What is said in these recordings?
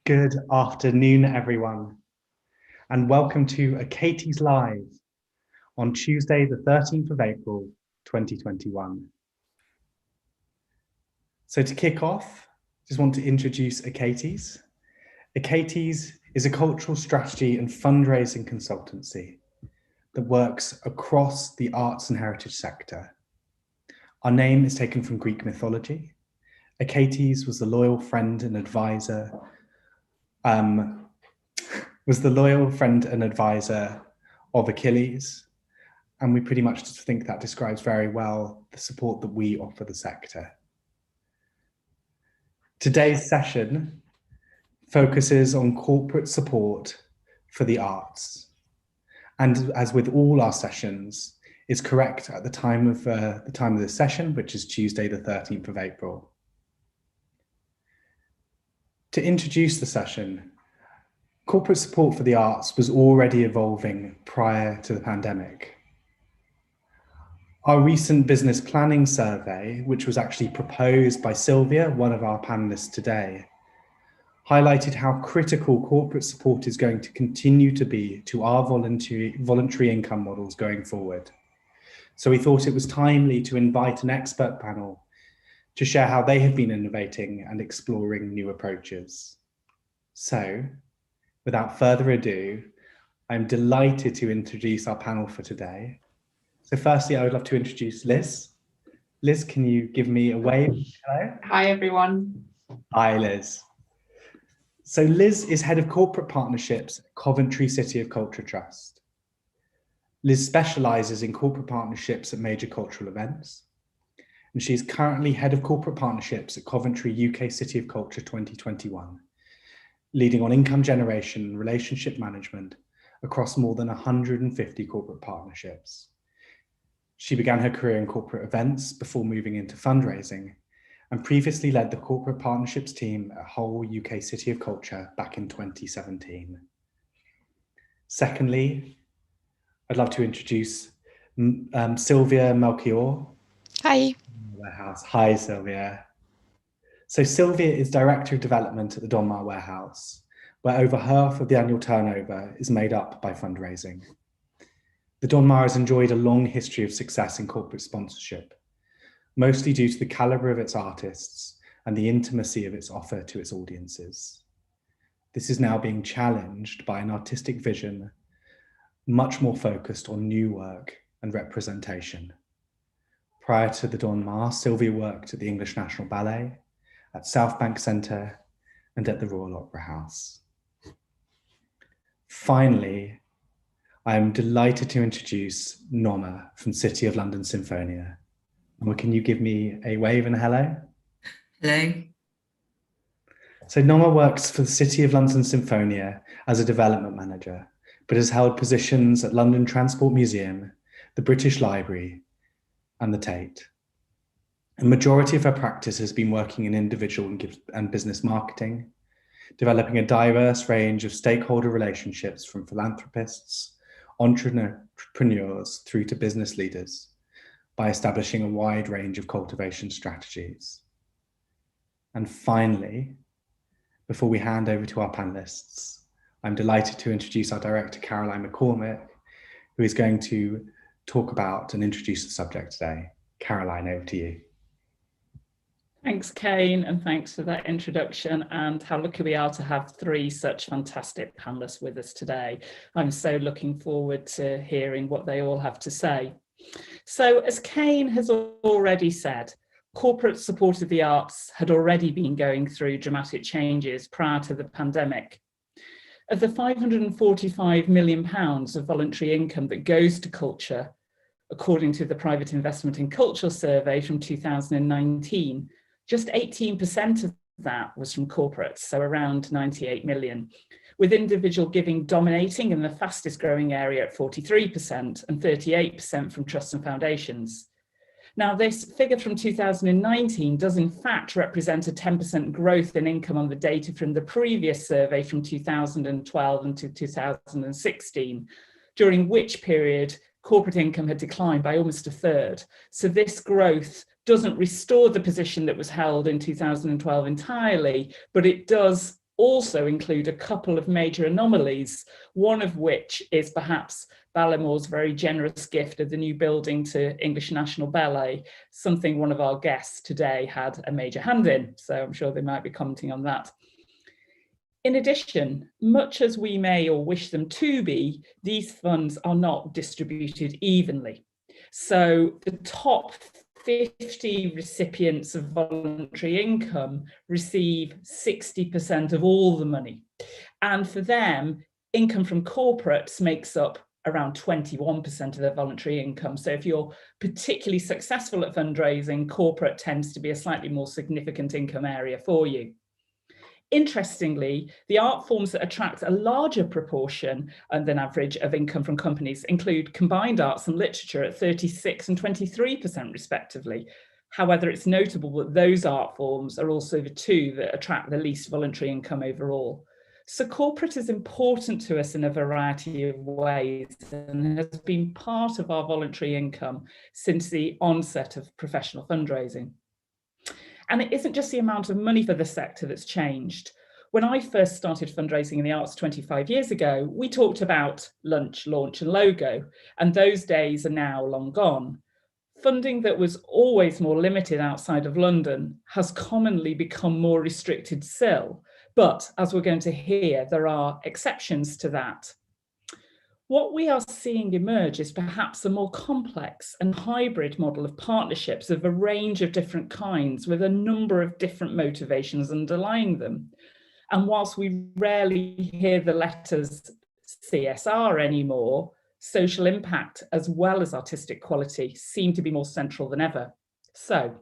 Good afternoon, everyone, and welcome to Achates Live on Tuesday, the 13th of April, 2021. So to kick off, just want to introduce Achates. Achates is a cultural strategy and fundraising consultancy that works across the arts and heritage sector. Our name is taken from Greek mythology. Achates was the loyal friend and advisor of Achilles, and we pretty much just think that describes very well the support that we offer the sector. Today's session focuses on corporate support for the arts, and as with all our sessions, is correct at the time of this session, which is Tuesday, the 13th of April. To introduce the session, corporate support for the arts was already evolving prior to the pandemic. Our recent business planning survey, which was actually proposed by Sylvia, one of our panelists today, highlighted how critical corporate support is going to continue to be to our voluntary income models going forward. So we thought it was timely to invite an expert panel to share how they have been innovating and exploring new approaches. So, without further ado, I'm delighted to introduce our panel for today. So firstly, I would love to introduce Liz. Liz, can you give me a wave? Hello. Hi, everyone. Hi, Liz. So Liz is Head of Corporate Partnerships at Coventry City of Culture Trust. Liz specialises in corporate partnerships at major cultural events. And she's currently Head of Corporate Partnerships at Coventry UK City of Culture 2021. Leading on income generation and relationship management across more than 150 corporate partnerships. She began her career in corporate events before moving into fundraising, and previously led the corporate partnerships team at Hull UK City of Culture back in 2017. Secondly, I'd love to introduce Sylvia Melchior. Hi. Warehouse. Hi, Sylvia. So Sylvia is Director of Development at the Donmar Warehouse, where over half of the annual turnover is made up by fundraising. The Donmar has enjoyed a long history of success in corporate sponsorship, mostly due to the calibre of its artists and the intimacy of its offer to its audiences. This is now being challenged by an artistic vision much more focused on new work and representation. Prior to the Donmar, Sylvia worked at the English National Ballet, at South Bank Centre, and at the Royal Opera House. Finally, I am delighted to introduce Norma from City of London Sinfonia. Norma, can you give me a wave and a hello? Hello. So Norma works for the City of London Sinfonia as a development manager, but has held positions at London Transport Museum, the British Library, and the Tate. A majority of her practice has been working in individual and business marketing, developing a diverse range of stakeholder relationships from philanthropists, entrepreneurs through to business leaders by establishing a wide range of cultivation strategies. And finally, before we hand over to our panelists, I'm delighted to introduce our director, Caroline Mccormick, who is going to talk about and introduce the subject today. Caroline, over to you. Thanks, Kane, and thanks for that introduction, and how lucky we are to have three such fantastic panelists with us today. I'm so looking forward to hearing what they all have to say. So, as Kane has already said, corporate support of the arts had already been going through dramatic changes prior to the pandemic. Of the £545 million of voluntary income that goes to culture, according to the Private Investment in Culture survey from 2019, just 18% of that was from corporates, so around 98 million, with individual giving dominating in the fastest growing area at 43% and 38% from trusts and foundations. Now, this figure from 2019 does in fact represent a 10% growth in income on the data from the previous survey from 2012 and to 2016, during which period corporate income had declined by almost a third. So this growth doesn't restore the position that was held in 2012 entirely, but it does also include a couple of major anomalies, one of which is perhaps Ballimore's very generous gift of the new building to English National Ballet, something one of our guests today had a major hand in, so I'm sure they might be commenting on that. In addition, much as we may or wish them to be, these funds are not distributed evenly. So the top 50 recipients of voluntary income receive 60% of all the money. And for them, income from corporates makes up around 21% of their voluntary income. So if you're particularly successful at fundraising, corporate tends to be a slightly more significant income area for you. Interestingly, the art forms that attract a larger proportion than average of income from companies include combined arts and literature at 36 and 23% respectively. However, it's notable that those art forms are also the two that attract the least voluntary income overall. So corporate is important to us in a variety of ways and has been part of our voluntary income since the onset of professional fundraising. And it isn't just the amount of money for the sector that's changed. When I first started fundraising in the arts 25 years ago, we talked about lunch, launch and logo, and those days are now long gone. Funding that was always more limited outside of London has commonly become more restricted still, but as we're going to hear, there are exceptions to that. What we are seeing emerge is perhaps a more complex and hybrid model of partnerships of a range of different kinds with a number of different motivations underlying them. And whilst we rarely hear the letters CSR anymore, social impact as well as artistic quality seem to be more central than ever. So,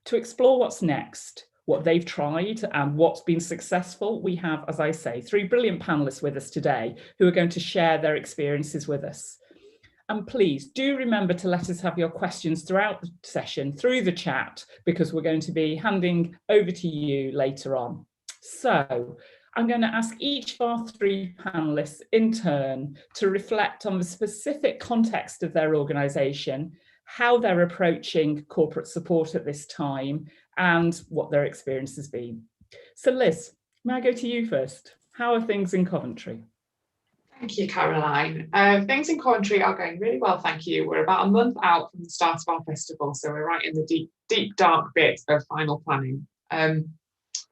to explore what's next, what they've tried and what's been successful, we have, as I say, three brilliant panelists with us today who are going to share their experiences with us. And please do remember to let us have your questions throughout the session through the chat, because we're going to be handing over to you later on. So I'm going to ask each of our three panelists in turn to reflect on the specific context of their organisation, how they're approaching corporate support at this time, and what their experience has been. So Liz, may I go to you first? How are things in Coventry? Thank you, Caroline. Things in Coventry are going really well, thank you. We're about a month out from the start of our festival, so we're right in the deep, dark bit of final planning.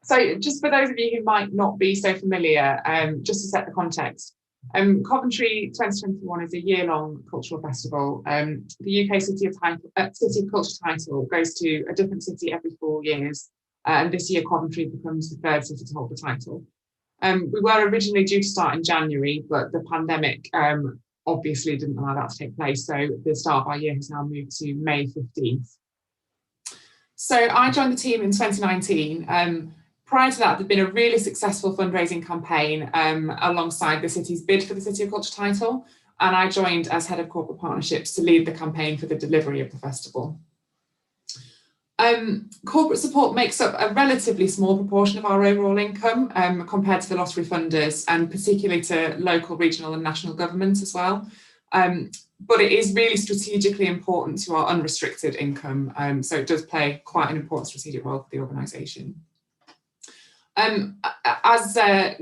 So just for those of you who might not be so familiar, just to set the context, Coventry 2021 is a year-long cultural festival. The UK City of Culture title goes to a different city every 4 years, and this year Coventry becomes the third city to hold the title. We were originally due to start in January, but the pandemic obviously didn't allow that to take place, so the start of our year has now moved to May 15th. So I joined the team in 2019. Prior to that, there'd been a really successful fundraising campaign alongside the city's bid for the City of Culture title, and I joined as head of corporate partnerships to lead the campaign for the delivery of the festival. Corporate support makes up a relatively small proportion of our overall income compared to the lottery funders, and particularly to local, regional and national governments as well. But it is really strategically important to our unrestricted income, so it does play quite an important strategic role for the organisation. As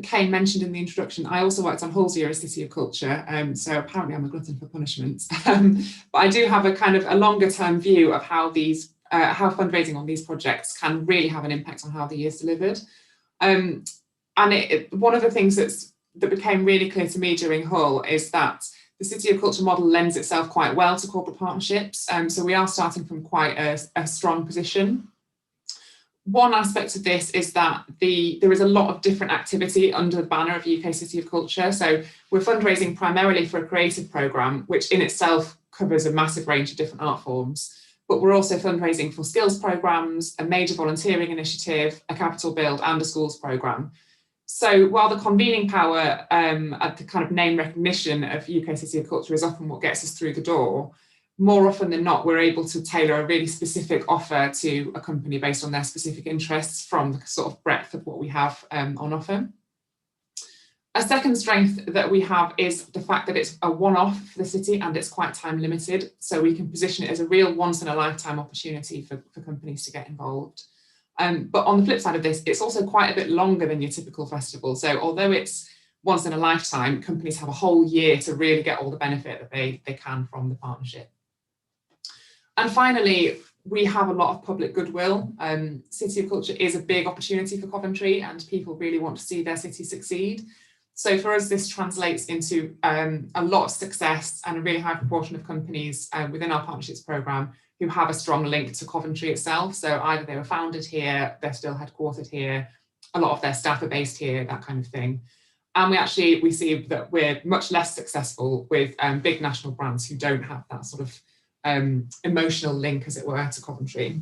Kane mentioned in the introduction, I also worked on Hull's Year as City of Culture, so apparently I'm a glutton for punishments. But I do have a kind of a longer term view of how fundraising on these projects can really have an impact on how the year's delivered. And one of the things that became really clear to me during Hull is that the City of Culture model lends itself quite well to corporate partnerships. So we are starting from quite a strong position. One aspect of this is that there is a lot of different activity under the banner of UK City of Culture. So we're fundraising primarily for a creative programme, which in itself covers a massive range of different art forms. But we're also fundraising for skills programmes, a major volunteering initiative, a capital build and a schools programme. So while the convening power at the kind of name recognition of UK City of Culture is often what gets us through the door, more often than not, we're able to tailor a really specific offer to a company based on their specific interests from the sort of breadth of what we have on offer. A second strength that we have is the fact that it's a one-off for the city and it's quite time limited. So we can position it as a real once in a lifetime opportunity for companies to get involved. But on the flip side of this, it's also quite a bit longer than your typical festival. So although it's once in a lifetime, companies have a whole year to really get all the benefit that they can from the partnership. And finally, we have a lot of public goodwill. City of Culture is a big opportunity for Coventry, and people really want to see their city succeed. So for us, this translates into a lot of success and a really high proportion of companies within our partnerships programme who have a strong link to Coventry itself. So either they were founded here, they're still headquartered here, a lot of their staff are based here, that kind of thing. And we see that we're much less successful with big national brands who don't have that sort of emotional link, as it were, to Coventry.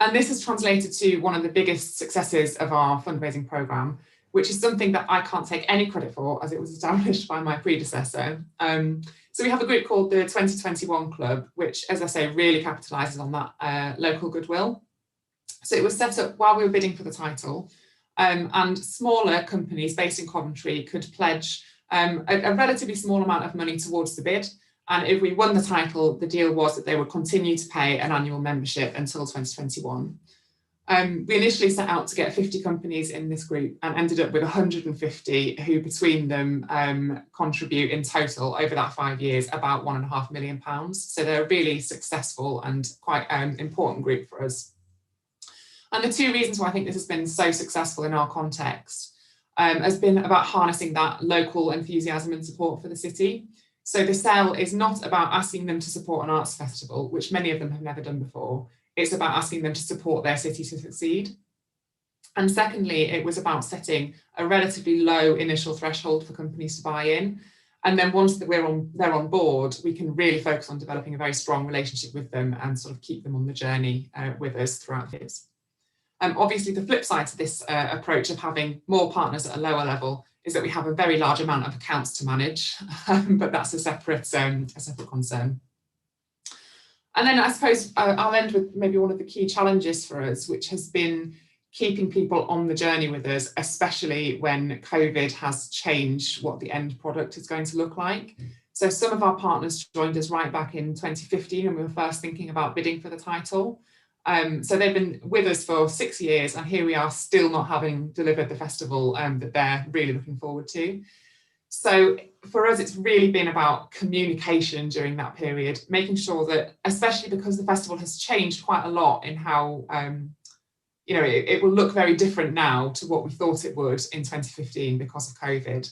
And this has translated to one of the biggest successes of our fundraising programme, which is something that I can't take any credit for, as it was established by my predecessor. So we have a group called the 2021 Club, which, as I say, really capitalises on that local goodwill. So it was set up while we were bidding for the title, and smaller companies based in Coventry could pledge a relatively small amount of money towards the bid. And if we won the title, the deal was that they would continue to pay an annual membership until 2021. We initially set out to get 50 companies in this group and ended up with 150 who between them contribute in total over that 5 years about £1.5 million. So they're a really successful and quite important group for us. And the two reasons why I think this has been so successful in our context has been about harnessing that local enthusiasm and support for the city. So the sale is not about asking them to support an arts festival, which many of them have never done before. It's about asking them to support their city to succeed. And secondly, it was about setting a relatively low initial threshold for companies to buy in. And then once that they're on board, we can really focus on developing a very strong relationship with them and sort of keep them on the journey with us throughout this. Obviously, the flip side to this approach of having more partners at a lower level is that we have a very large amount of accounts to manage, but that's a separate concern. And then I suppose I'll end with maybe one of the key challenges for us, which has been keeping people on the journey with us, especially when COVID has changed what the end product is going to look like. So some of our partners joined us right back in 2015 when we were first thinking about bidding for the title. So they've been with us for 6 years, and here we are still not having delivered the festival that they're really looking forward to. So for us, it's really been about communication during that period, making sure that, especially because the festival has changed quite a lot in how, it will look very different now to what we thought it would in 2015 because of COVID.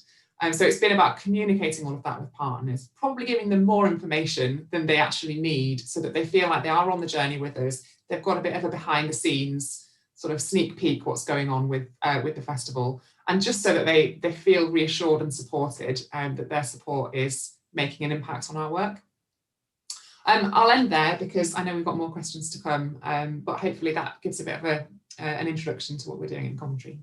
So it's been about communicating all of that with partners, probably giving them more information than they actually need so that they feel like they are on the journey with us. They've got a bit of a behind the scenes sort of sneak peek what's going on with the festival, and just so that they feel reassured and supported, that their support is making an impact on our work. I'll end there because I know we've got more questions to come, but hopefully that gives a bit of an introduction to what we're doing in Coventry.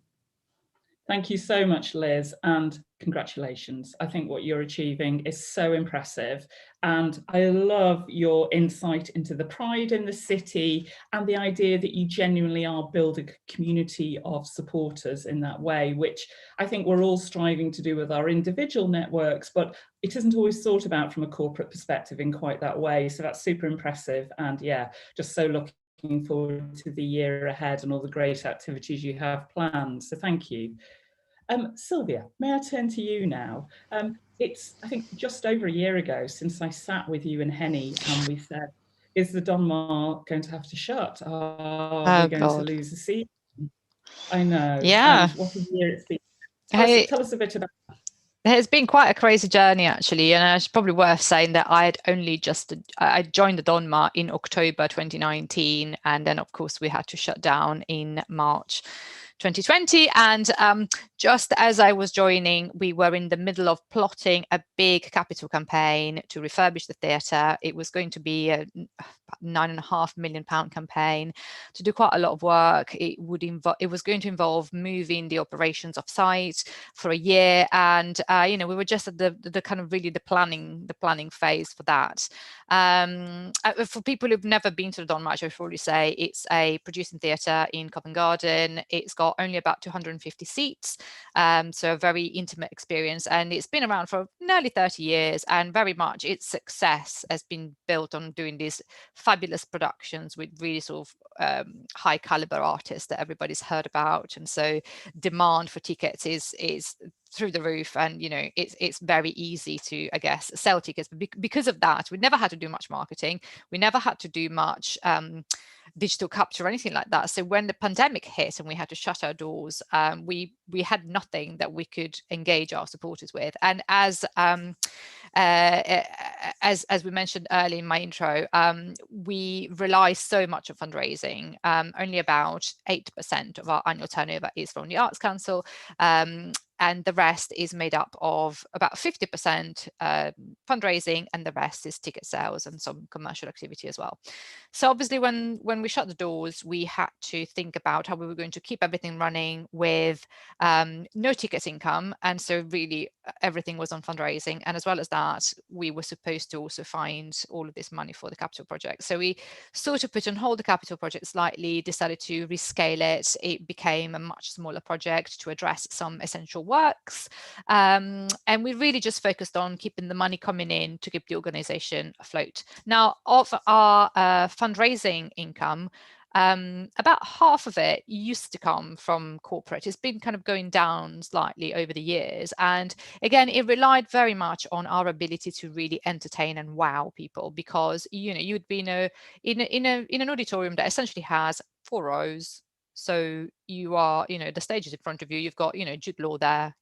Thank you so much, Liz, and congratulations. I think what you're achieving is so impressive, and I love your insight into the pride in the city and the idea that you genuinely are building a community of supporters in that way, which I think we're all striving to do with our individual networks, but it isn't always thought about from a corporate perspective in quite that way. So that's super impressive, and yeah, just so looking forward to the year ahead and all the great activities you have planned. So thank you. Sylvia, may I turn to you now? It's, I think, just over a year ago since I sat with you and Henny and we said, is the Donmar going to have to shut? Are we going to lose the season? I know. Yeah. And what a year it's been. Tell us a bit about that. It's been quite a crazy journey, actually, and it's probably worth saying that I joined the Donmar in October 2019, and then, of course, we had to shut down in March 2020. And just as I was joining, we were in the middle of plotting a big capital campaign to refurbish the theatre. It was going to be a £9.5 million campaign to do quite a lot of work. It was going to involve moving the operations off site for a year, and we were just at the kind of really the planning phase for that. For people who've never been to the Donmar, I should probably say it's a producing theatre in Covent Garden. It's got only about 250 seats, so a very intimate experience, and it's been around for nearly 30 years, and very much its success has been built on doing these fabulous productions with really sort of high caliber artists that everybody's heard about, and so demand for tickets is through the roof, and it's very easy to, I guess, sell tickets. But because of that, we never had to do much marketing, we never had to do much digital capture or anything like that. So when the pandemic hit and we had to shut our doors, we had nothing that we could engage our supporters with. And as we mentioned earlier in my intro, we rely so much on fundraising. Only about 8% of our annual turnover is from the Arts Council, and the rest is made up of about 50% fundraising, and the rest is ticket sales and some commercial activity as well. So obviously when we shut the doors, we had to think about how we were going to keep everything running with no ticket income, and so really everything was on fundraising. And as well as that, we were supposed to also find all of this money for the capital project. So we sort of put on hold the capital project slightly, decided to rescale it. It became a much smaller project to address some essential works, and we really just focused on keeping the money coming in to keep the organization afloat. Now, of our fundraising income, about half of it used to come from corporate. It's been kind of going down slightly over the years, and again, it relied very much on our ability to really entertain and wow people, because you'd be in an auditorium that essentially has 4 rows. So you are, the stage is in front of you, you've got, Jude Law there,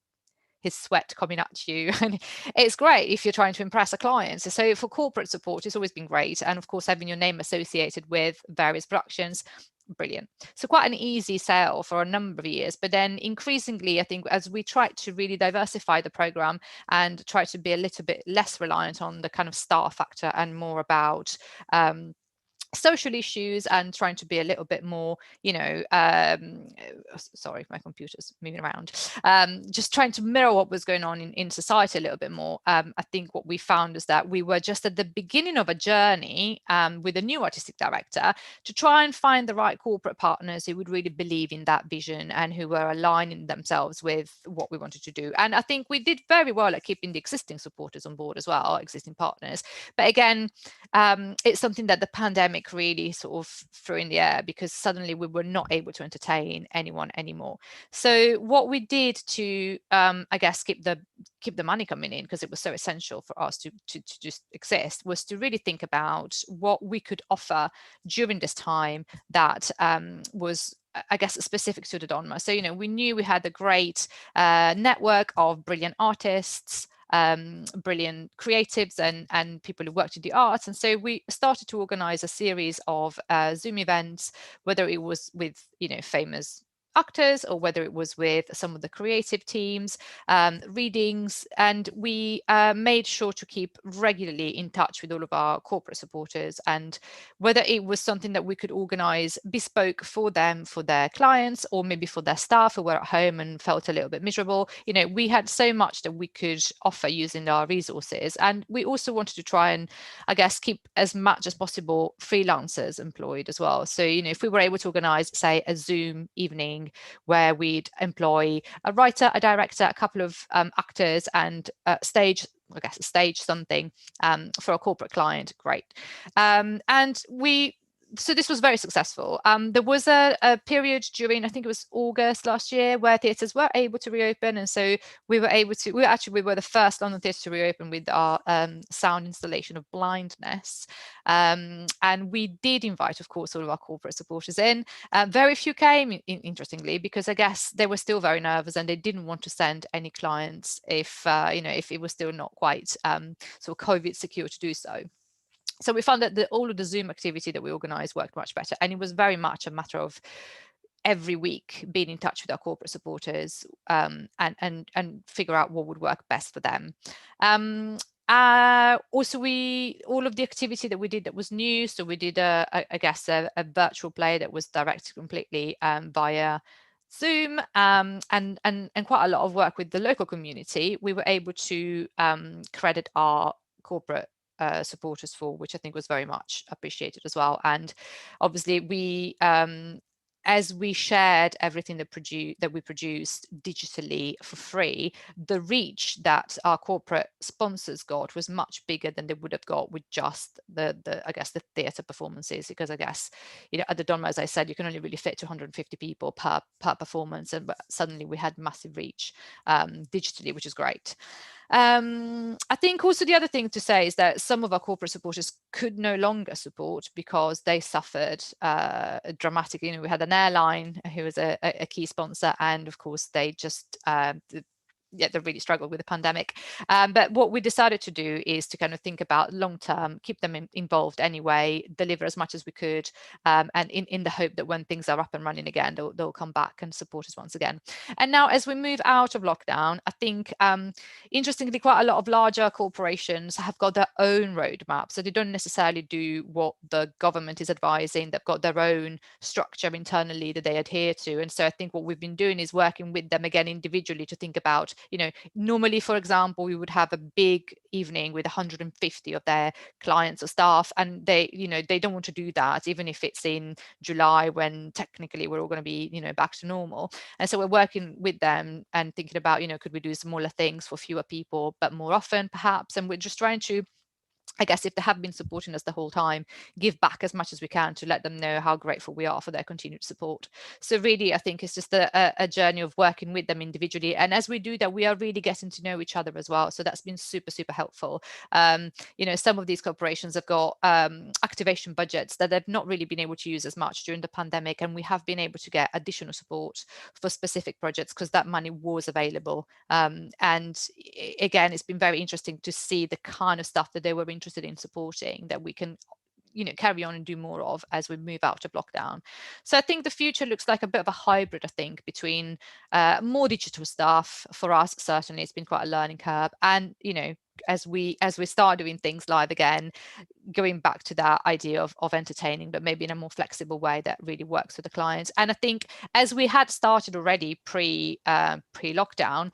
his sweat coming at you, and it's great if you're trying to impress a client. So for corporate support, it's always been great, and of course having your name associated with various productions, brilliant. So quite an easy sale for a number of years. But then increasingly, I think, as we tried to really diversify the program and try to be a little bit less reliant on the kind of star factor and more about social issues, and trying to be a little bit more, sorry, my computer's moving around, just trying to mirror what was going on in society a little bit more. I think what we found is that we were just at the beginning of a journey with a new artistic director to try and find the right corporate partners who would really believe in that vision and who were aligning themselves with what we wanted to do. And I think we did very well at keeping the existing supporters on board as well, our existing partners. But again, it's something that the pandemic really sort of threw in the air, because suddenly we were not able to entertain anyone anymore. So what we did to I guess keep the money coming in, because it was so essential for us to just exist, was to really think about what we could offer during this time that was, I guess, specific to the Donma. So we knew we had a great network of brilliant artists, brilliant creatives, and people who worked in the arts. And so we started to organize a series of Zoom events, whether it was with famous actors or whether it was with some of the creative teams, readings, and we made sure to keep regularly in touch with all of our corporate supporters, and whether it was something that we could organize bespoke for them, for their clients, or maybe for their staff who were at home and felt a little bit miserable. We had so much that we could offer using our resources, and we also wanted to try and, I guess, keep as much as possible freelancers employed as well. So if we were able to organize, say, a Zoom evening where we'd employ a writer, a director, a couple of actors, and stage something for a corporate client, great. So this was very successful. There was a period during, I think it was August last year, where theatres were able to reopen, and so we were the first London theatre to reopen with our sound installation of Blindness, and we did invite, of course, all of our corporate supporters in. Very few came, interestingly, because I guess they were still very nervous and they didn't want to send any clients if it was still not quite sort of COVID secure to do so. So we found that all of the Zoom activity that we organized worked much better. And it was very much a matter of every week being in touch with our corporate supporters and figure out what would work best for them. Also, all of the activity that we did that was new. So we did a virtual play that was directed completely via Zoom, and quite a lot of work with the local community. We were able to credit our corporate supporters for, which I think was very much appreciated as well. And obviously we as we shared everything that we produced digitally for free, the reach that our corporate sponsors got was much bigger than they would have got with just the theatre performances, because I guess, at the Donma, as I said, you can only really fit 250 people per performance, and suddenly we had massive reach digitally, which is great. I think also the other thing to say is that some of our corporate supporters could no longer support because they suffered dramatically. We had an airline who was a key sponsor, and of course they just they really struggled with the pandemic. But what we decided to do is to kind of think about long term, keep them involved anyway, deliver as much as we could, and in the hope that when things are up and running again, they'll come back and support us once again. And now, as we move out of lockdown, I think interestingly, quite a lot of larger corporations have got their own roadmap, so they don't necessarily do what the government is advising. They've got their own structure internally that they adhere to, and so I think what we've been doing is working with them again individually to think about, normally, for example, we would have a big evening with 150 of their clients or staff, and they don't want to do that, even if it's in July when technically we're all going to be, back to normal. And so we're working with them and thinking about, could we do smaller things for fewer people, but more often perhaps, and we're just trying to, I guess, if they have been supporting us the whole time, give back as much as we can to let them know how grateful we are for their continued support. So really, I think it's just a journey of working with them individually. And as we do that, we are really getting to know each other as well. So that's been super, super helpful. Some of these corporations have got activation budgets that they've not really been able to use as much during the pandemic. And we have been able to get additional support for specific projects because that money was available. And again, it's been very interesting to see the kind of stuff that they were interested in supporting that we can carry on and do more of as we move out of lockdown. So I think the future looks like a bit of a hybrid, I think, between more digital stuff. For us, certainly it's been quite a learning curve, and as we start doing things live again, going back to that idea of entertaining, but maybe in a more flexible way that really works for the clients. And I think as we had started already pre-lockdown,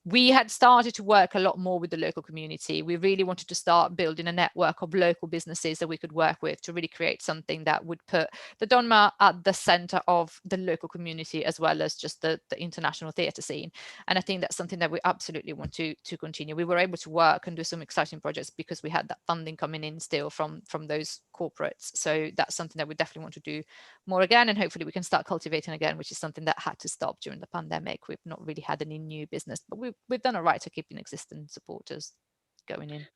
we had started to work a lot more with the local community. We really wanted to start building a network of local businesses that we could work with to really create something that would put the Donma at the center of the local community as well as just the international theatre scene. And I think that's something that we absolutely want to continue. We were able to work and do some exciting projects because we had that funding coming in still from those corporates. So that's something that we definitely want to do more again, and hopefully we can start cultivating again, which is something that had to stop during the pandemic. We've not really had any new business, but we've done all right to keeping existing supporters going in.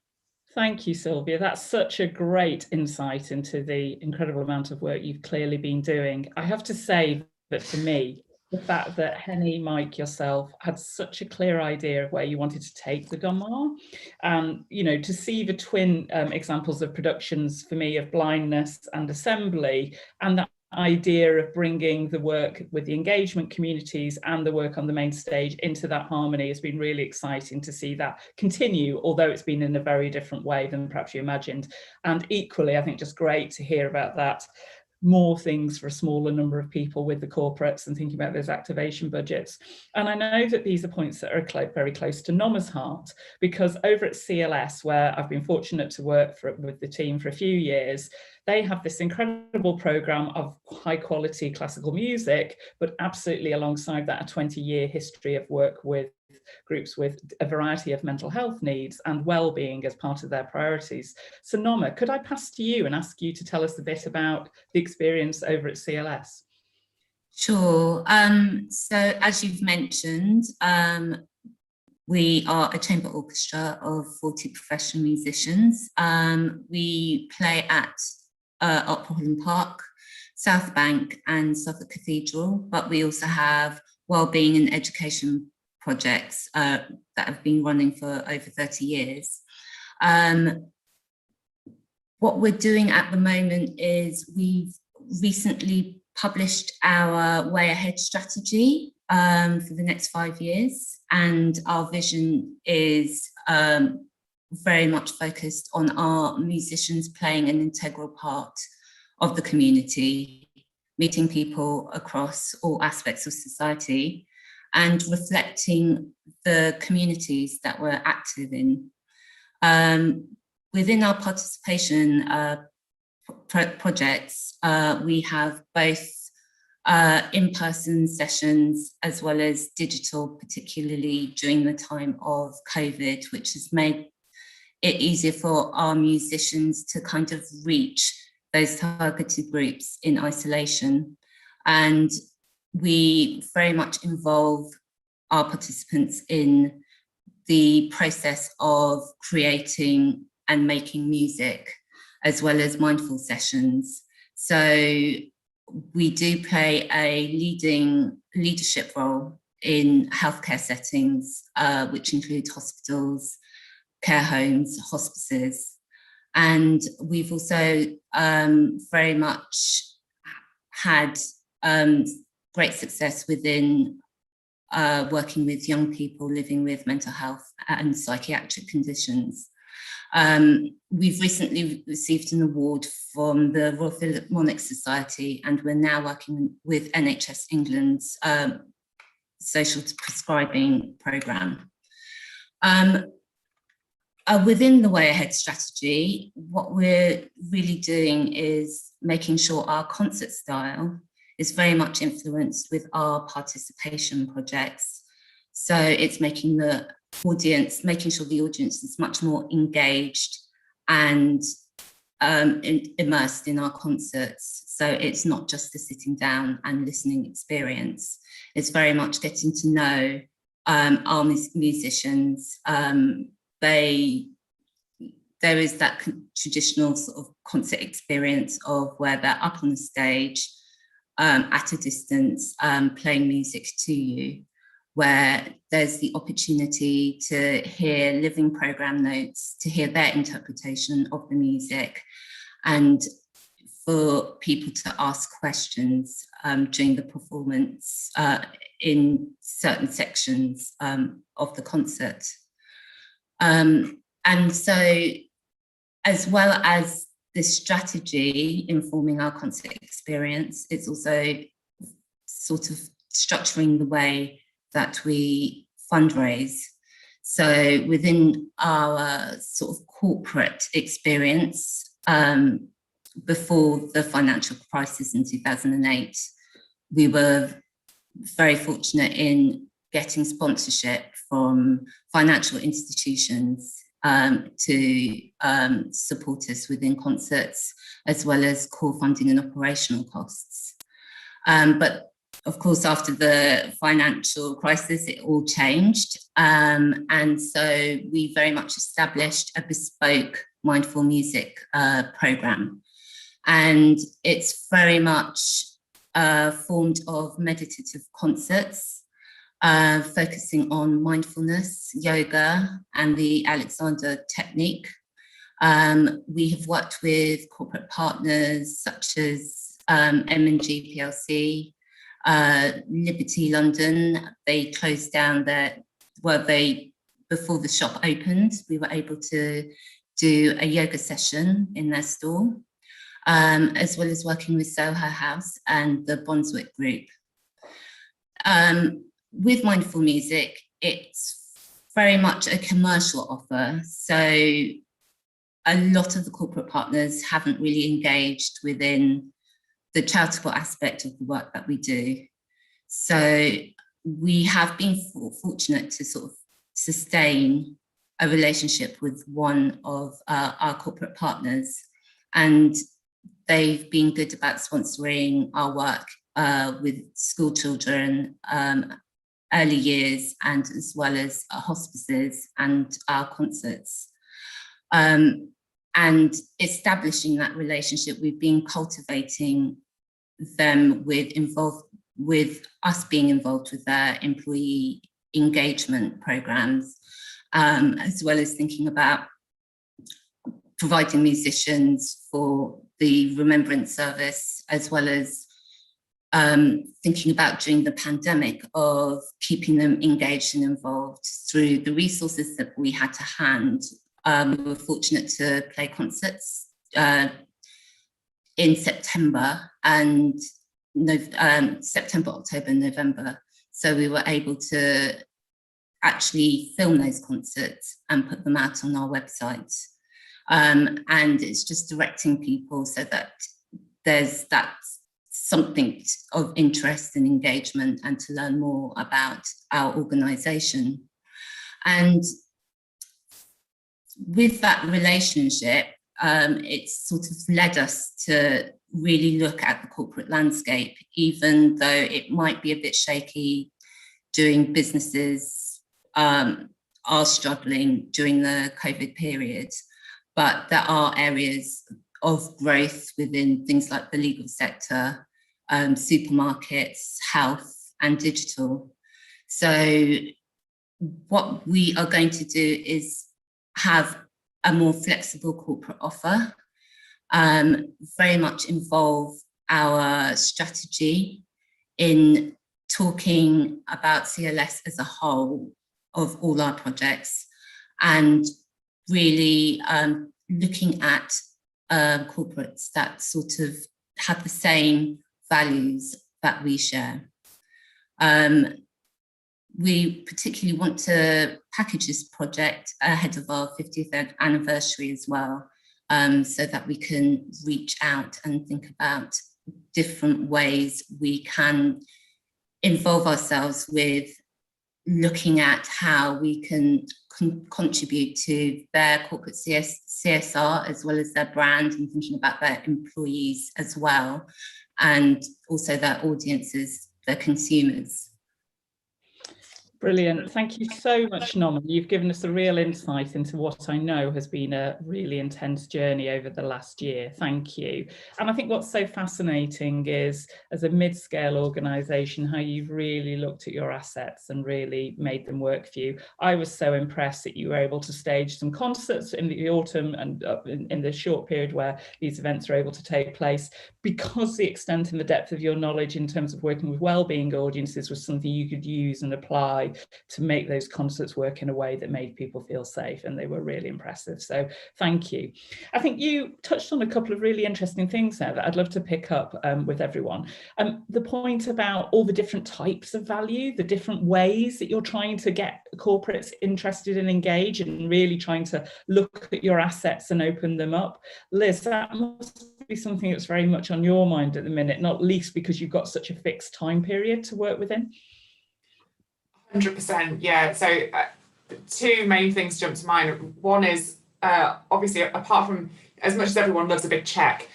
Thank you, Sylvia. That's such a great insight into the incredible amount of work you've clearly been doing. I have to say that for me, the fact that Henny, Mike, yourself had such a clear idea of where you wanted to take the Donma, to see the twin examples of productions for me of Blindness and Assembly, and that idea of bringing the work with the engagement communities and the work on the main stage into that harmony has been really exciting to see that continue, although it's been in a very different way than perhaps you imagined. And equally, I think just great to hear about that, more things for a smaller number of people with the corporates and thinking about those activation budgets. And I know that these are points that are very close to Norma's heart, because over at CLS, where I've been fortunate to work with the team for a few years, they have this incredible program of high quality classical music, but absolutely alongside that, a 20-year history of work with groups with a variety of mental health needs and well-being as part of their priorities. So Norma, could I pass to you and ask you to tell us a bit about the experience over at CLS? Sure. So as you've mentioned, we are a chamber orchestra of 40 professional musicians. We play at Opera Holland Park, South Bank and Suffolk Cathedral, but we also have wellbeing and education projects that have been running for over 30 years. What we're doing at the moment is we've recently published our way ahead strategy for the next 5 years, and our vision is very much focused on our musicians playing an integral part of the community, meeting people across all aspects of society and reflecting the communities that we're active in. Within our participation projects, we have both in-person sessions as well as digital, particularly during the time of COVID, which has made it easier for our musicians to kind of reach those targeted groups in isolation. And we very much involve our participants in the process of creating and making music, as well as mindful sessions. So we do play a leadership role in healthcare settings, which include hospitals, care homes, hospices. And we've also very much had great success within working with young people living with mental health and psychiatric conditions. We've recently received an award from the Royal Philharmonic Society, and we're now working with NHS England's social prescribing programme. Within the Way Ahead strategy, what we're really doing is making sure our concert style is very much influenced with our participation projects. So it's making sure the audience is much more engaged and immersed in our concerts. So it's not just a sitting down and listening experience. It's very much getting to know our musicians. There is that traditional sort of concert experience of where they're up on the stage at a distance playing music to you, where there's the opportunity to hear living program notes, to hear their interpretation of the music, and for people to ask questions during the performance in certain sections of the concert. And so, as well as this strategy informing our concert experience, it's also sort of structuring the way that we fundraise. So within our sort of corporate experience, before the financial crisis in 2008, we were very fortunate in getting sponsorship from financial institutions to support us within concerts, as well as core funding and operational costs. But of course, after the financial crisis, it all changed. And so we very much established a bespoke mindful music programme. And it's very much formed of meditative concerts, focusing on mindfulness, yoga, and the Alexander technique. We have worked with corporate partners such as M&G PLC, Liberty London. They closed down before the shop opened, we were able to do a yoga session in their store, as well as working with Soho House and the Bonswick Group. With mindful music, it's very much a commercial offer. So a lot of the corporate partners haven't really engaged within the charitable aspect of the work that we do. So we have been fortunate to sort of sustain a relationship with one of our corporate partners, and they've been good about sponsoring our work with school children, early years, and as well as hospices and our concerts. And establishing that relationship, we've been cultivating them with us being involved with their employee engagement programs, as well as thinking about providing musicians for the remembrance service, as well as thinking about during the pandemic of keeping them engaged and involved through the resources that we had to hand. We were fortunate to play concerts in September and September, October, November. So we were able to actually film those concerts and put them out on our website. And it's just directing people so that there's that something of interest and engagement and to learn more about our organisation. And with that relationship, it's sort of led us to really look at the corporate landscape, even though it might be a bit shaky during businesses are struggling during the COVID period. But there are areas of growth within things like the legal sector, supermarkets, health, and digital. So what we are going to do is have a more flexible corporate offer, very much involve our strategy in talking about CLS as a whole of all our projects, and really looking at corporates that sort of have the same values that we share. We particularly want to package this project ahead of our 50th anniversary as well, so that we can reach out and think about different ways we can involve ourselves with looking at how we can contribute to their corporate CSR as well as their brand, and thinking about their employees as well, and also their audiences, their consumers. Brilliant. Thank you so much, Norma. You've given us a real insight into what I know has been a really intense journey over the last year. Thank you. And I think what's so fascinating is, as a mid-scale organisation, how you've really looked at your assets and really made them work for you. I was so impressed that you were able to stage some concerts in the autumn and in the short period where these events are able to take place, because the extent and the depth of your knowledge in terms of working with wellbeing audiences was something you could use and apply to make those concerts work in a way that made people feel safe, and they were really impressive. So thank you. I think you touched on a couple of really interesting things there that I'd love to pick up with everyone. The point about all the different types of value, the different ways that you're trying to get corporates interested and engaged, and really trying to look at your assets and open them up. Liz, that must be something that's very much on your mind at the minute, not least because you've got such a fixed time period to work within. 100%, yeah. So two main things jump to mind. One is obviously, apart from, as much as everyone loves a big check,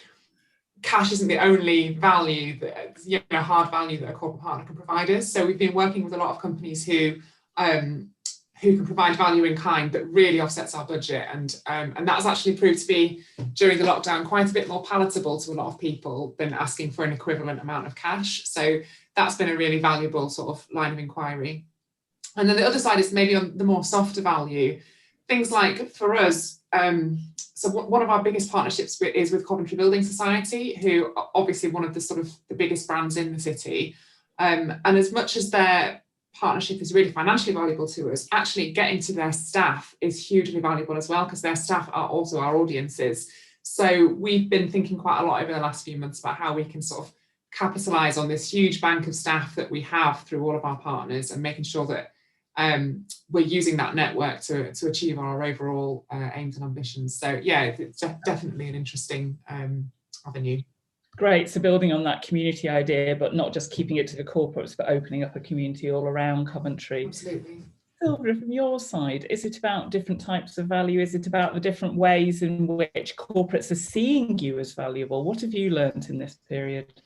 cash isn't the only value that, hard value that a corporate partner can provide us. So we've been working with a lot of companies who can provide value in kind that really offsets our budget, and that's actually proved to be, during the lockdown, quite a bit more palatable to a lot of people than asking for an equivalent amount of cash. So that's been a really valuable sort of line of inquiry. And then the other side is maybe on the more softer value, things like, for us, so one of our biggest partnerships is with Coventry Building Society, who are obviously one of the sort of the biggest brands in the city. And as much as their partnership is really financially valuable to us, actually getting to their staff is hugely valuable as well, because their staff are also our audiences. So we've been thinking quite a lot over the last few months about how we can sort of capitalise on this huge bank of staff that we have through all of our partners, and making sure that we're using that network to achieve our overall aims and ambitions. So yeah, it's definitely an interesting avenue. Great. So building on that community idea, but not just keeping it to the corporates, but opening up a community all around Coventry. Absolutely. Sylvia, from your side, is it about different types of value? Is it about the different ways in which corporates are seeing you as valuable? What have you learned in this period?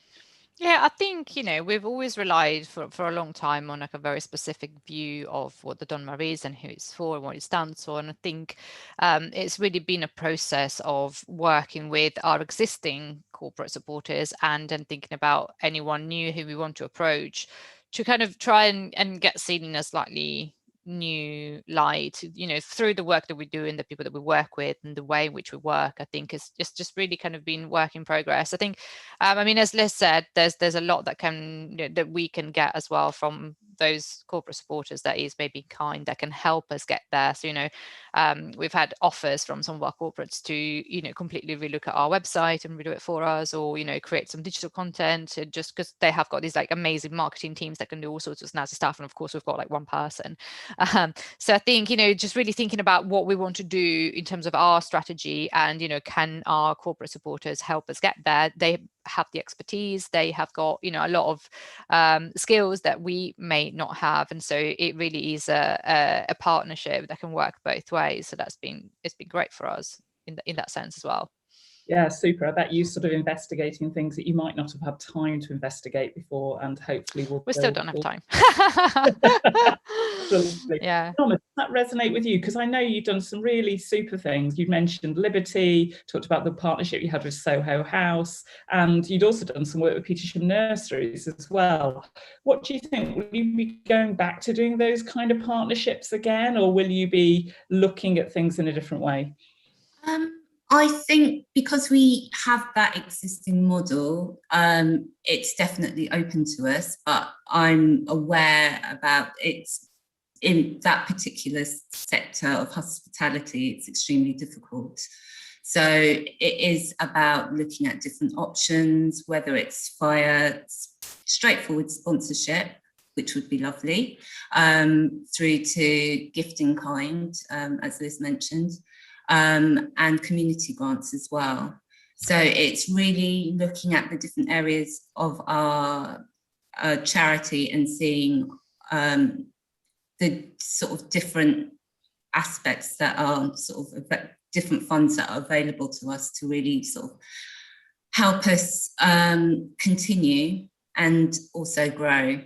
Yeah, I think, we've always relied for a long time on like a very specific view of what the Donma is and who it's for and what it stands for. And I think it's really been a process of working with our existing corporate supporters and then thinking about anyone new who we want to approach to kind of try and get seen in a slightly new light, through the work that we do and the people that we work with and the way in which we work. I think it's just really kind of been work in progress. I think, as Liz said, there's a lot that we can get as well from those corporate supporters that is maybe kind, that can help us get there. So, we've had offers from some of our corporates to, completely relook at our website and redo it for us, or, create some digital content, just because they have got these like amazing marketing teams that can do all sorts of snazzy stuff. And of course, we've got like one person. So I think, just really thinking about what we want to do in terms of our strategy, and, can our corporate supporters help us get there? They have the expertise, they have got, a lot of skills that we may not have. And so it really is a partnership that can work both ways. So it's been great for us in that sense as well. Yeah, super. I bet you sort of investigating things that you might not have had time to investigate before, and hopefully we still don't have time. Absolutely. Yeah. Norma, does that resonate with you? Because I know you've done some really super things. You mentioned Liberty, talked about the partnership you had with Soho House, and you'd also done some work with Petersham Nurseries as well. What do you think? Will you be going back to doing those kind of partnerships again, or will you be looking at things in a different way? I think because we have that existing model, it's definitely open to us, but I'm aware about it's in that particular sector of hospitality, it's extremely difficult. So it is about looking at different options, whether it's via straightforward sponsorship, which would be lovely, through to gift in kind, as Liz mentioned, and community grants as well. So it's really looking at the different areas of our charity and seeing the sort of different aspects that are sort of different funds that are available to us to really sort of help us continue and also grow.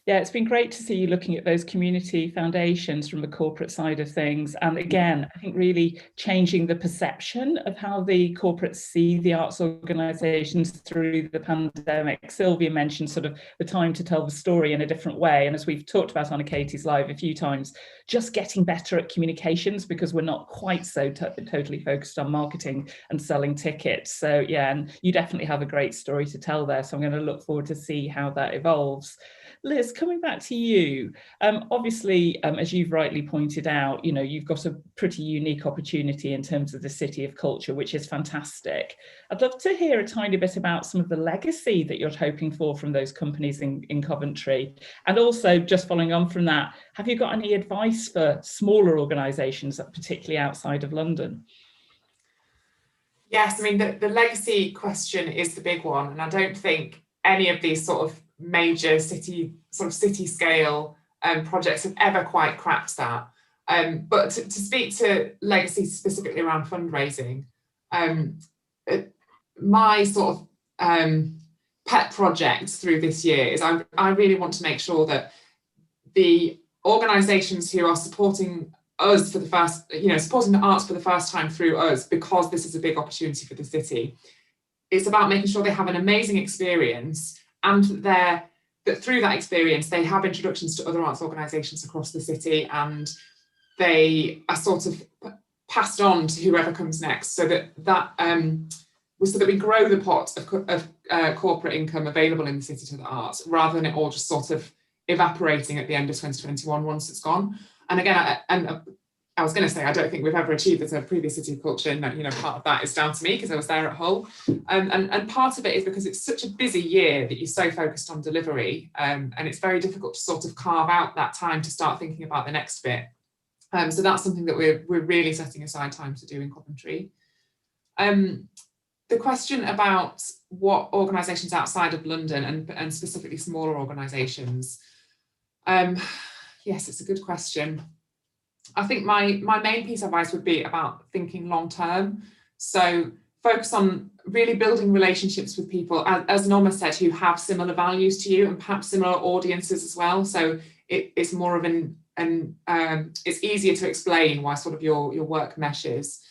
Yeah, it's been great to see you looking at those community foundations from the corporate side of things. And again, I think really changing the perception of how the corporates see the arts organisations through the pandemic. Sylvia mentioned sort of the time to tell the story in a different way. And as we've talked about on Achates Live a few times, just getting better at communications, because we're not quite so totally focused on marketing and selling tickets. So yeah, and you definitely have a great story to tell there. So I'm going to look forward to see how that evolves. Liz, coming back to you, obviously, as you've rightly pointed out, you've got a pretty unique opportunity in terms of the City of Culture, which is fantastic. I'd love to hear a tiny bit about some of the legacy that you're hoping for from those companies in Coventry. And also, just following on from that, have you got any advice for smaller organisations, particularly outside of London? Yes, I mean, the legacy question is the big one. And I don't think any of these sort of major city scale projects have ever quite cracked that. But to speak to legacy specifically around fundraising, my sort of pet project through this year is I really want to make sure that the organisations who are supporting us for the first, supporting the arts for the first time through us, because this is a big opportunity for the city, it's about making sure they have an amazing experience, and that through that experience they have introductions to other arts organisations across the city, and they are sort of passed on to whoever comes next, so that we grow the pot of corporate income available in the city to the arts, rather than it all just sort of evaporating at the end of 2021 once it's gone. And again, I was going to say, I don't think we've ever achieved this in a previous City of Culture, and part of that is down to me because I was there at Hull, and part of it is because it's such a busy year that you're so focused on delivery, and it's very difficult to sort of carve out that time to start thinking about the next bit. So that's something that we're really setting aside time to do in Coventry. The question about what organisations outside of London and specifically smaller organisations, yes, it's a good question. I think my main piece of advice would be about thinking long term. So focus on really building relationships with people, as Norma said, who have similar values to you and perhaps similar audiences as well. So it's more of it's easier to explain why sort of your work meshes.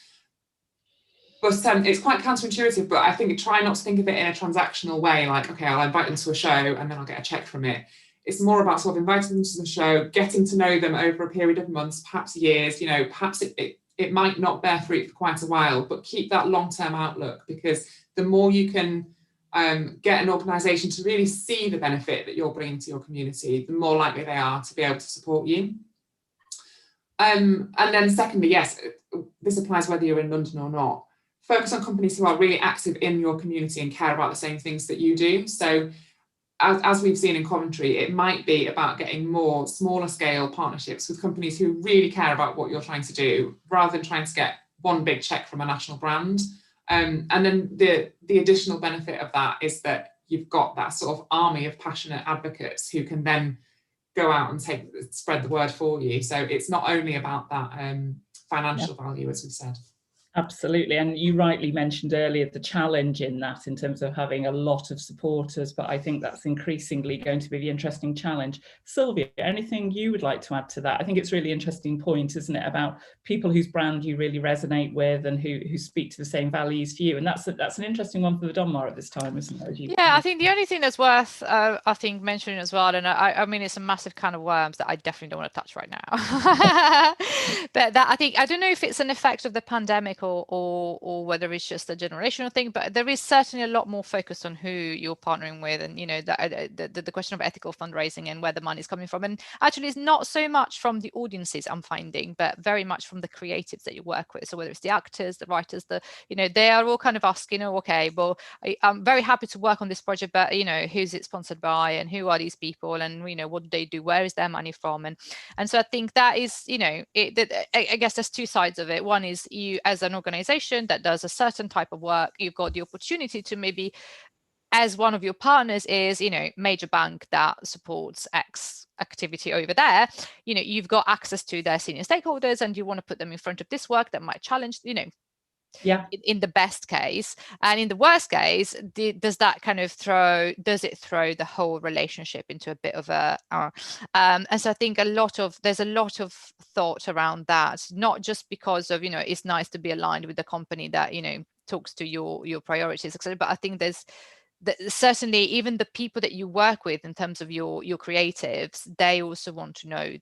But it's quite counterintuitive, but I think try not to think of it in a transactional way, like, okay, I'll invite them to a show and then I'll get a check from it. It's more about sort of inviting them to the show, getting to know them over a period of months, perhaps years, perhaps it might not bear fruit for quite a while, but keep that long-term outlook, because the more you can get an organisation to really see the benefit that you're bringing to your community, the more likely they are to be able to support you. And then secondly, yes, this applies whether you're in London or not. Focus on companies who are really active in your community and care about the same things that you do. So as we've seen in Coventry, it might be about getting more smaller scale partnerships with companies who really care about what you're trying to do, rather than trying to get one big check from a national brand. And then the additional benefit of that is that you've got that sort of army of passionate advocates who can then go out and spread the word for you. So it's not only about that financial value, as we've said. Absolutely. And you rightly mentioned earlier the challenge in that, in terms of having a lot of supporters, but I think that's increasingly going to be the interesting challenge. Sylvia, anything you would like to add to that? I think it's a really interesting point, isn't it, about people whose brand you really resonate with and who speak to the same values for you. And that's an interesting one for the Donmar at this time, isn't it? Yeah, I think the only thing that's worth I think mentioning as well, and I mean it's a massive can of worms that I definitely don't want to touch right now. But that I don't know if it's an effect of the pandemic or whether it's just a generational thing, but there is certainly a lot more focus on who you're partnering with, and the question of ethical fundraising and where the money is coming from. And actually it's not so much from the audiences I'm finding, but very much from the creatives that you work with. So whether it's the actors, the writers, they are all kind of asking, okay, well, I'm very happy to work on this project, but who's it sponsored by, and who are these people, and what do they do, where is their money from? And so I think that is, I guess there's two sides of it. One is you as an organization that does a certain type of work, you've got the opportunity to maybe, as one of your partners is major bank that supports X activity over there, you've got access to their senior stakeholders, and you want to put them in front of this work that might challenge in the best case. And in the worst case, does it throw the whole relationship into a bit of a and so I think there's a lot of thought around that, not just because of it's nice to be aligned with the company that talks to your priorities, etc., but I think there's certainly even the people that you work with in terms of your creatives, they also want to know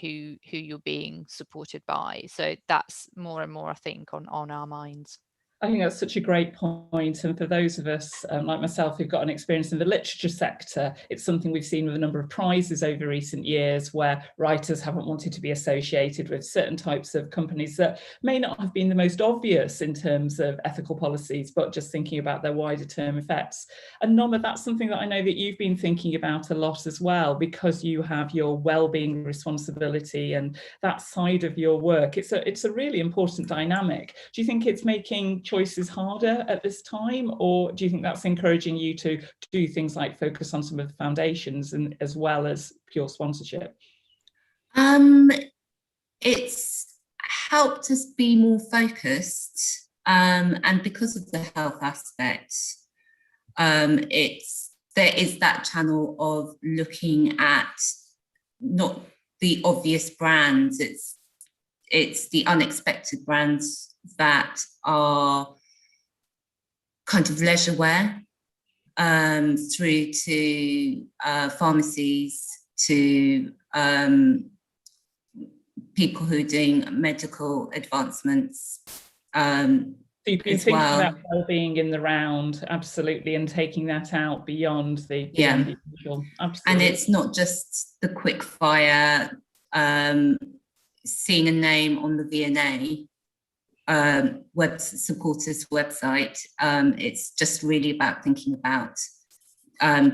who you're being supported by. So that's more and more, I think, on our minds. I think that's such a great point. And for those of us like myself who've got an experience in the literature sector, it's something we've seen with a number of prizes over recent years, where writers haven't wanted to be associated with certain types of companies that may not have been the most obvious in terms of ethical policies, but just thinking about their wider term effects. And Norma, that's something that I know that you've been thinking about a lot as well, because you have your well-being responsibility and that side of your work. It's a really important dynamic. Do you think it's making choices harder at this time, or do you think that's encouraging you to do things like focus on some of the foundations and as well as pure sponsorship? It's helped us be more focused, and because of the health aspect, there is that channel of looking at not the obvious brands, it's the unexpected brands that are kind of leisure wear, through to pharmacies, to people who are doing medical advancements. So you've been thinking about well-being in the round, absolutely, and taking that out beyond the individual. Absolutely. And it's not just the quick fire, seeing a name on the V&A supporters website. It's just really about thinking about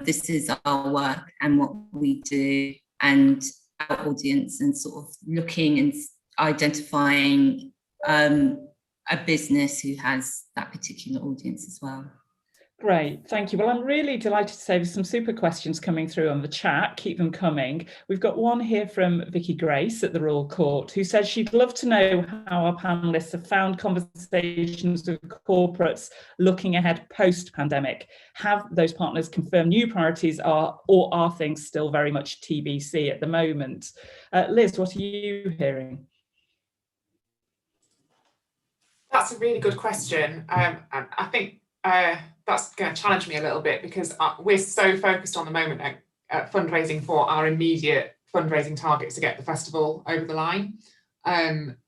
this is our work and what we do and our audience, and sort of looking and identifying a business who has that particular audience as well. Great, thank you. Well, I'm really delighted to say there's some super questions coming through on the chat. Keep them coming. We've got one here from Vicky Grace at the Royal Court, who says she'd love to know how our panellists have found conversations with corporates looking ahead post-pandemic. Have those partners confirmed new priorities, or are things still very much TBC at the moment? Liz, what are you hearing? That's a really good question. And I think that's going to challenge me a little bit, because we're so focused on the moment at fundraising for our immediate fundraising targets to get the festival over the line.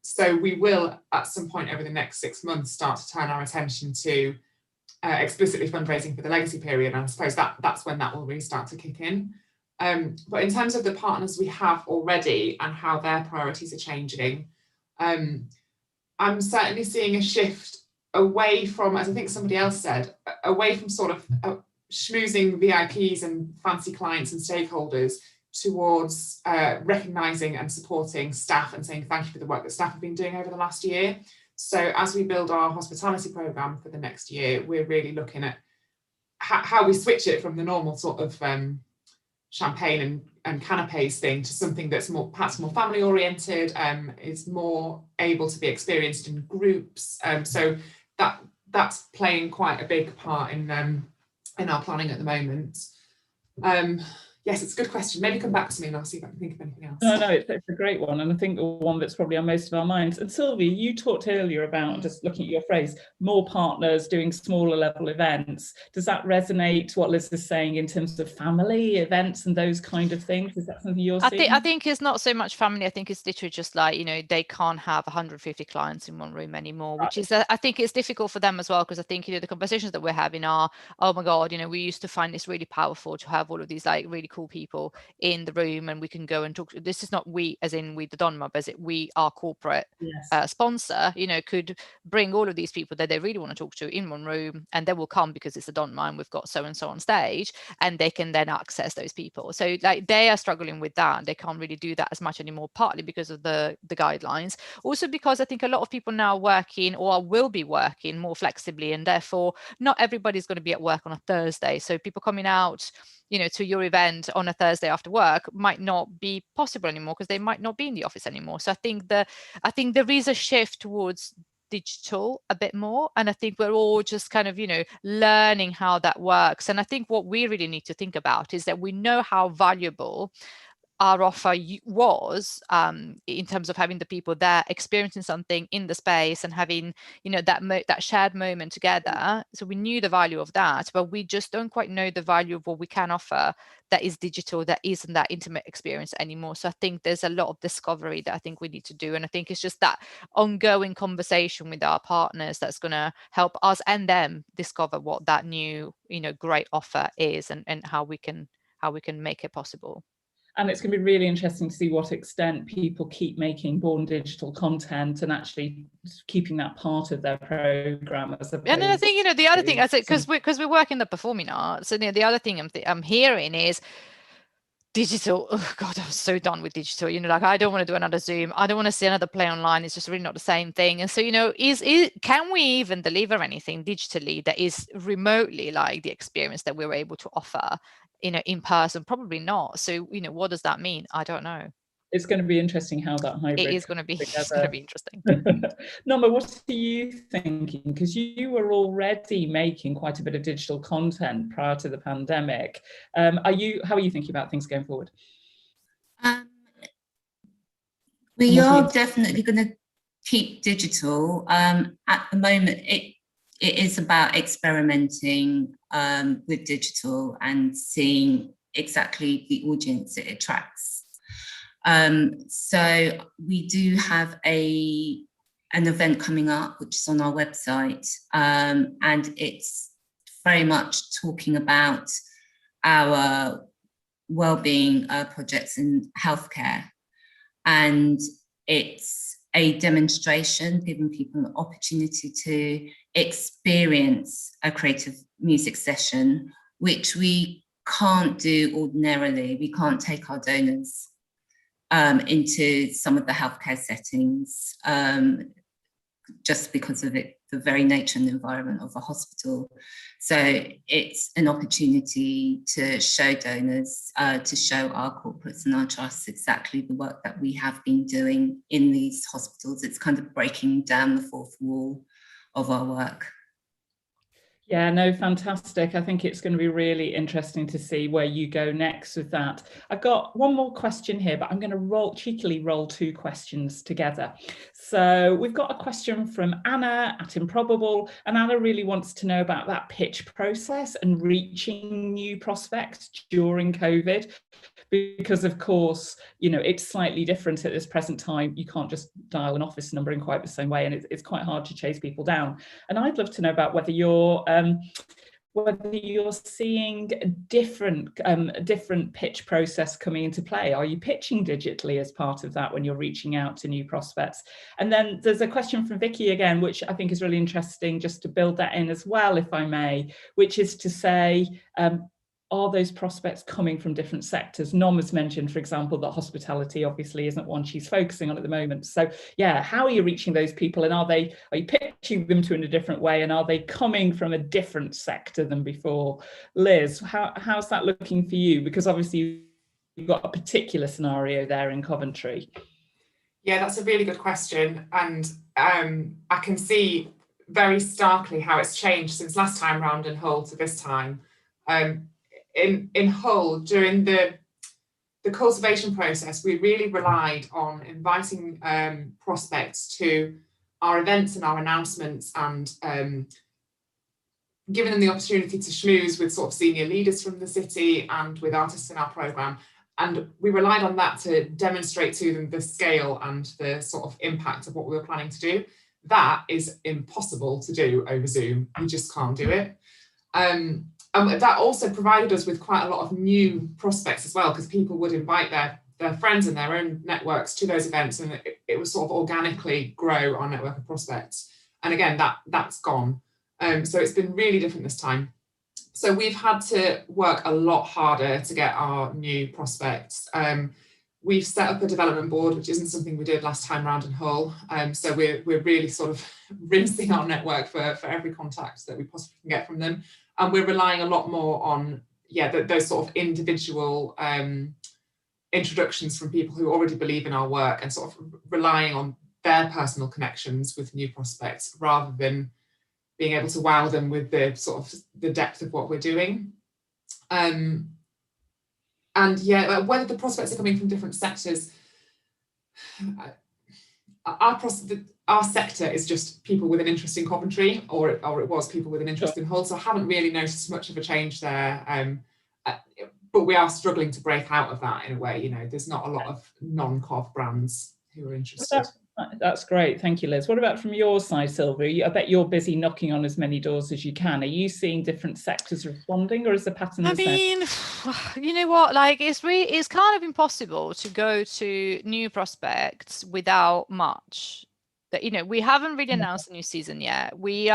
So we will at some point over the next 6 months start to turn our attention to explicitly fundraising for the legacy period, and I suppose that's when that will really start to kick in. But in terms of the partners we have already and how their priorities are changing, I'm certainly seeing a shift away from, as I think somebody else said, away from sort of schmoozing VIPs and fancy clients and stakeholders towards recognising and supporting staff and saying thank you for the work that staff have been doing over the last year. So as we build our hospitality programme for the next year, we're really looking at how we switch it from the normal sort of champagne and canapes thing to something that's perhaps more family oriented, is more able to be experienced in groups. So that's playing quite a big part in our planning at the moment. Yes, it's a good question. Maybe come back to me and I'll see if I can think of anything else. No, it's a great one. And I think the one that's probably on most of our minds. And Sylvia, you talked earlier about, just looking at your phrase, more partners doing smaller level events. Does that resonate what Liz is saying in terms of family events and those kind of things? Is that something you're seeing? I think it's not so much family. I think it's literally just like, you know, they can't have 150 clients in one room anymore, which is, I think it's difficult for them as well, because I think, you know, the conversations that we're having are, oh my God, you know, we used to find this really powerful to have all of these like really cool people in the room and we can go and talk. This is not we as in we the Donma, but we our corporate sponsor, you know, could bring all of these people that they really want to talk to in one room, and they will come because it's the Donma and we've got so and so on stage, and they can then access those people. So like they are struggling with that. They can't really do that as much anymore, partly because of the guidelines, also because I think a lot of people now working or will be working more flexibly, and therefore not everybody's going to be at work on a Thursday. So people coming out, you know, to your event on a Thursday after work might not be possible anymore because they might not be in the office anymore. So I think there is a shift towards digital a bit more, and I think we're all just kind of, you know, learning how that works. And I think what we really need to think about is that we know how valuable our offer was in terms of having the people there experiencing something in the space and having, you know, that shared moment together. So we knew the value of that, but we just don't quite know the value of what we can offer that is digital, that isn't that intimate experience anymore. So I think there's a lot of discovery that I think we need to do, and I think it's just that ongoing conversation with our partners that's going to help us and them discover what that new, you know, great offer is, and how we can make it possible. And it's going to be really interesting to see what extent people keep making born digital content and actually keeping that part of their program. And then I think, you know, the other thing, I say, because we work in the performing arts, and, you know, the other thing I'm hearing is digital. Oh God, I'm so done with digital. You know, like I don't want to do another Zoom. I don't want to see another play online. It's just really not the same thing. And so, you know, can we even deliver anything digitally that is remotely like the experience that we were able to offer, you know, in person? Probably not. So, you know, what does that mean? I don't know. It's going to be interesting how that hybrid. It is going to be. It's going to be interesting. Norma, what are you thinking? Because you were already making quite a bit of digital content prior to the pandemic. How are you thinking about things going forward? We are definitely going to keep digital. At the moment, it is about experimenting with digital and seeing exactly the audience it attracts. So we do have an event coming up, which is on our website, and it's very much talking about our wellbeing projects in healthcare. And it's a demonstration, giving people an opportunity to experience a creative music session, which we can't do ordinarily. We can't take our donors into some of the healthcare settings just because of the very nature and environment of a hospital. So it's an opportunity to show donors, to show our corporates and our trusts exactly the work that we have been doing in these hospitals. It's kind of breaking down the fourth wall of our work. Yeah, no, fantastic. I think it's going to be really interesting to see where you go next with that. I've got one more question here, but I'm going to cheekily roll two questions together. So we've got a question from Anna at Improbable, and Anna really wants to know about that pitch process and reaching new prospects during COVID, because of course, you know, it's slightly different at this present time. You can't just dial an office number in quite the same way, and it's quite hard to chase people down. And I'd love to know about whether you're whether you're seeing a different pitch process coming into play. Are you pitching digitally as part of that when you're reaching out to new prospects? And then there's a question from Vicky again, which I think is really interesting, just to build that in as well, if I may, which is to say, are those prospects coming from different sectors? Norma's mentioned, for example, that hospitality obviously isn't one she's focusing on at the moment. So yeah, how are you reaching those people, and are you pitching them to in a different way, and are they coming from a different sector than before? Liz, how's that looking for you? Because obviously you've got a particular scenario there in Coventry. Yeah, that's a really good question, and I can see very starkly how it's changed since last time round in Hull to this time. In Hull, during the cultivation process, we really relied on inviting prospects to our events and our announcements, and giving them the opportunity to schmooze with sort of senior leaders from the city and with artists in our programme. And we relied on that to demonstrate to them the scale and the sort of impact of what we were planning to do. That is impossible to do over Zoom. You just can't do it. And that also provided us with quite a lot of new prospects as well, because people would invite their friends and their own networks to those events, and it would sort of organically grow our network of prospects. And again, that's gone. So it's been really different this time. So we've had to work a lot harder to get our new prospects. We've set up a development board, which isn't something we did last time round in Hull. So we're really sort of rinsing our network for every contact that we possibly can get from them. And we're relying a lot more on, those sort of individual introductions from people who already believe in our work, and sort of relying on their personal connections with new prospects, rather than being able to wow them with the sort of the depth of what we're doing. And whether the prospects are coming from different sectors, our sector is just people with an interest in Coventry, or it was people with an interest in Hull. So I haven't really noticed much of a change there. But we are struggling to break out of that in a way. There's not a lot of non-Cov brands who are interested. That's great. Thank you, Liz. What about from your side, Sylvia? I bet you're busy knocking on as many doors as you can. Are you seeing different sectors responding, or is the pattern the same? You know what? Like, it's kind of impossible to go to new prospects without much. That, we haven't really announced a new season yet. We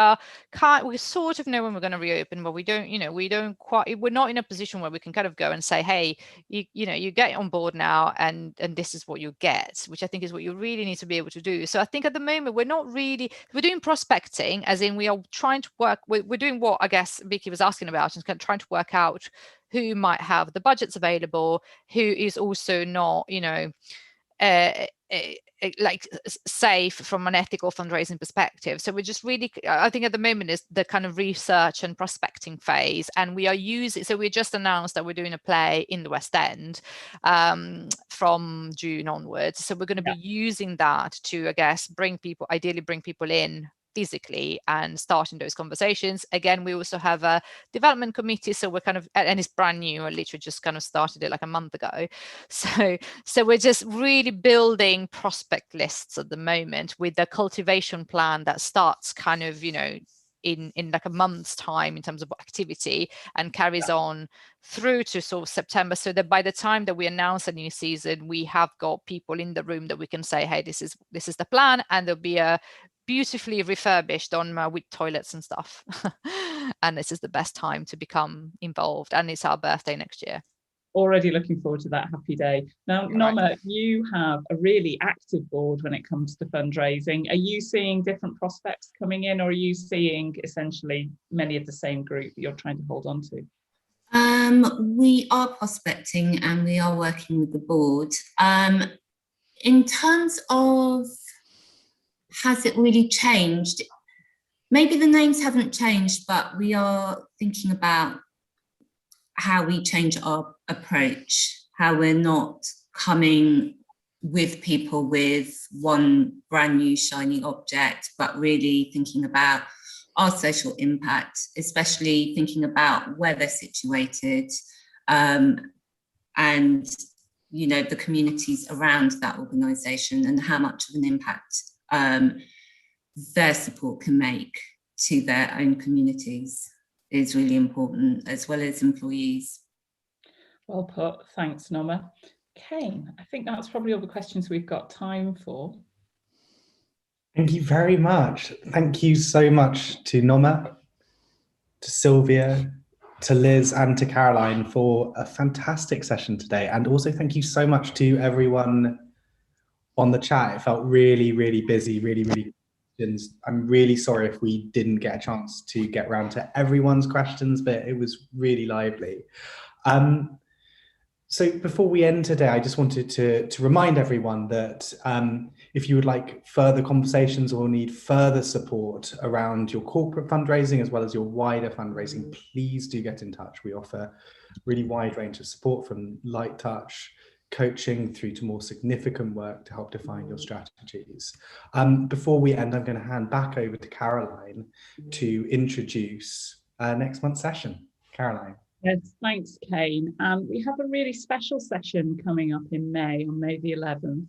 sort of know when we're going to reopen, but we don't, we're not in a position where we can kind of go and say, hey, you get on board now, and this is what you get, which I think is what you really need to be able to do. So I think at the moment we're doing prospecting, as in we are trying to work, we're doing what I guess Vicky was asking about, and kind of trying to work out who might have the budgets available, who is also not, like safe from an ethical fundraising perspective. So we're just really, I think at the moment is the kind of research and prospecting phase, and we just announced that we're doing a play in the West End from June onwards. So we're going to be using that to, I guess, ideally bring people in physically and starting those conversations. Again, we also have a development committee, so we're kind of, and it's brand new, I literally just kind of started it like a month ago. So we're just really building prospect lists at the moment, with a cultivation plan that starts kind of, in like a month's time in terms of activity, and carries on through to sort of September, so that by the time that we announce a new season, we have got people in the room that we can say, hey, this is the plan, and there'll be a beautifully refurbished Donma with toilets and stuff. And this is the best time to become involved, and it's our birthday next year. Already looking forward to that happy day. Now, Norma, you have a really active board when it comes to fundraising. Are you seeing different prospects coming in, or are you seeing essentially many of the same group that you're trying to hold on to? We are prospecting, and we are working with the board. In terms of, has it really changed? Maybe the names haven't changed, but we are thinking about how we change our approach, how we're not coming with people with one brand new shiny object, but really thinking about our social impact, especially thinking about where they're situated, and the communities around that organisation, and how much of an impact their support can make to their own communities. is really important, as well as employees. Well put, thanks Norma. Kane, I think that's probably all the questions we've got time for. Thank you very much. Thank you so much to Norma, to Sylvia, to Liz and to Caroline for a fantastic session today. And also thank you so much to everyone on the chat. It felt really, really busy, really questions. I'm really sorry if we didn't get a chance to get round to everyone's questions, but it was really lively. So before we end today, I just wanted to remind everyone that if you would like further conversations or need further support around your corporate fundraising as well as your wider fundraising, please do get in touch. We offer a really wide range of support, from light touch coaching through to more significant work to help define your strategies. Before we end, I'm going to hand back over to Caroline to introduce next month's session. Caroline. Yes, thanks, Kane. We have a really special session coming up in May, on May the 11th.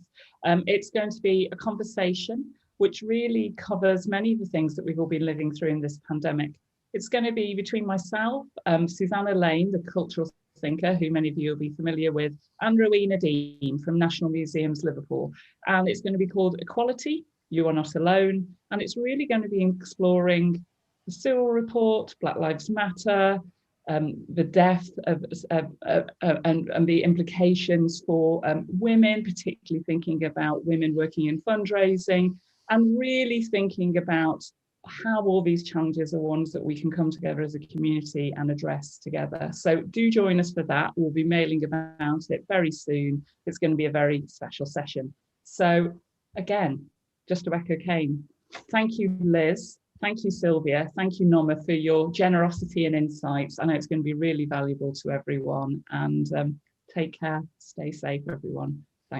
It's going to be a conversation which really covers many of the things that we've all been living through in this pandemic. It's going to be between myself, Susanna Lane, the cultural thinker, who many of you will be familiar with, and Rowena Dean from National Museums Liverpool. And it's going to be called Equality, You Are Not Alone. And it's really going to be exploring the Cyril Report, Black Lives Matter, the death of, and the implications for women, particularly thinking about women working in fundraising, and really thinking about how all these challenges are ones that we can come together as a community and address together. So do join us for that. We'll be mailing about it very soon. It's going to be a very special session. So again, just to echo Kane, thank you, Liz. Thank you, Sylvia. Thank you, Norma, for your generosity and insights. I know it's going to be really valuable to everyone. And take care. Stay safe, everyone.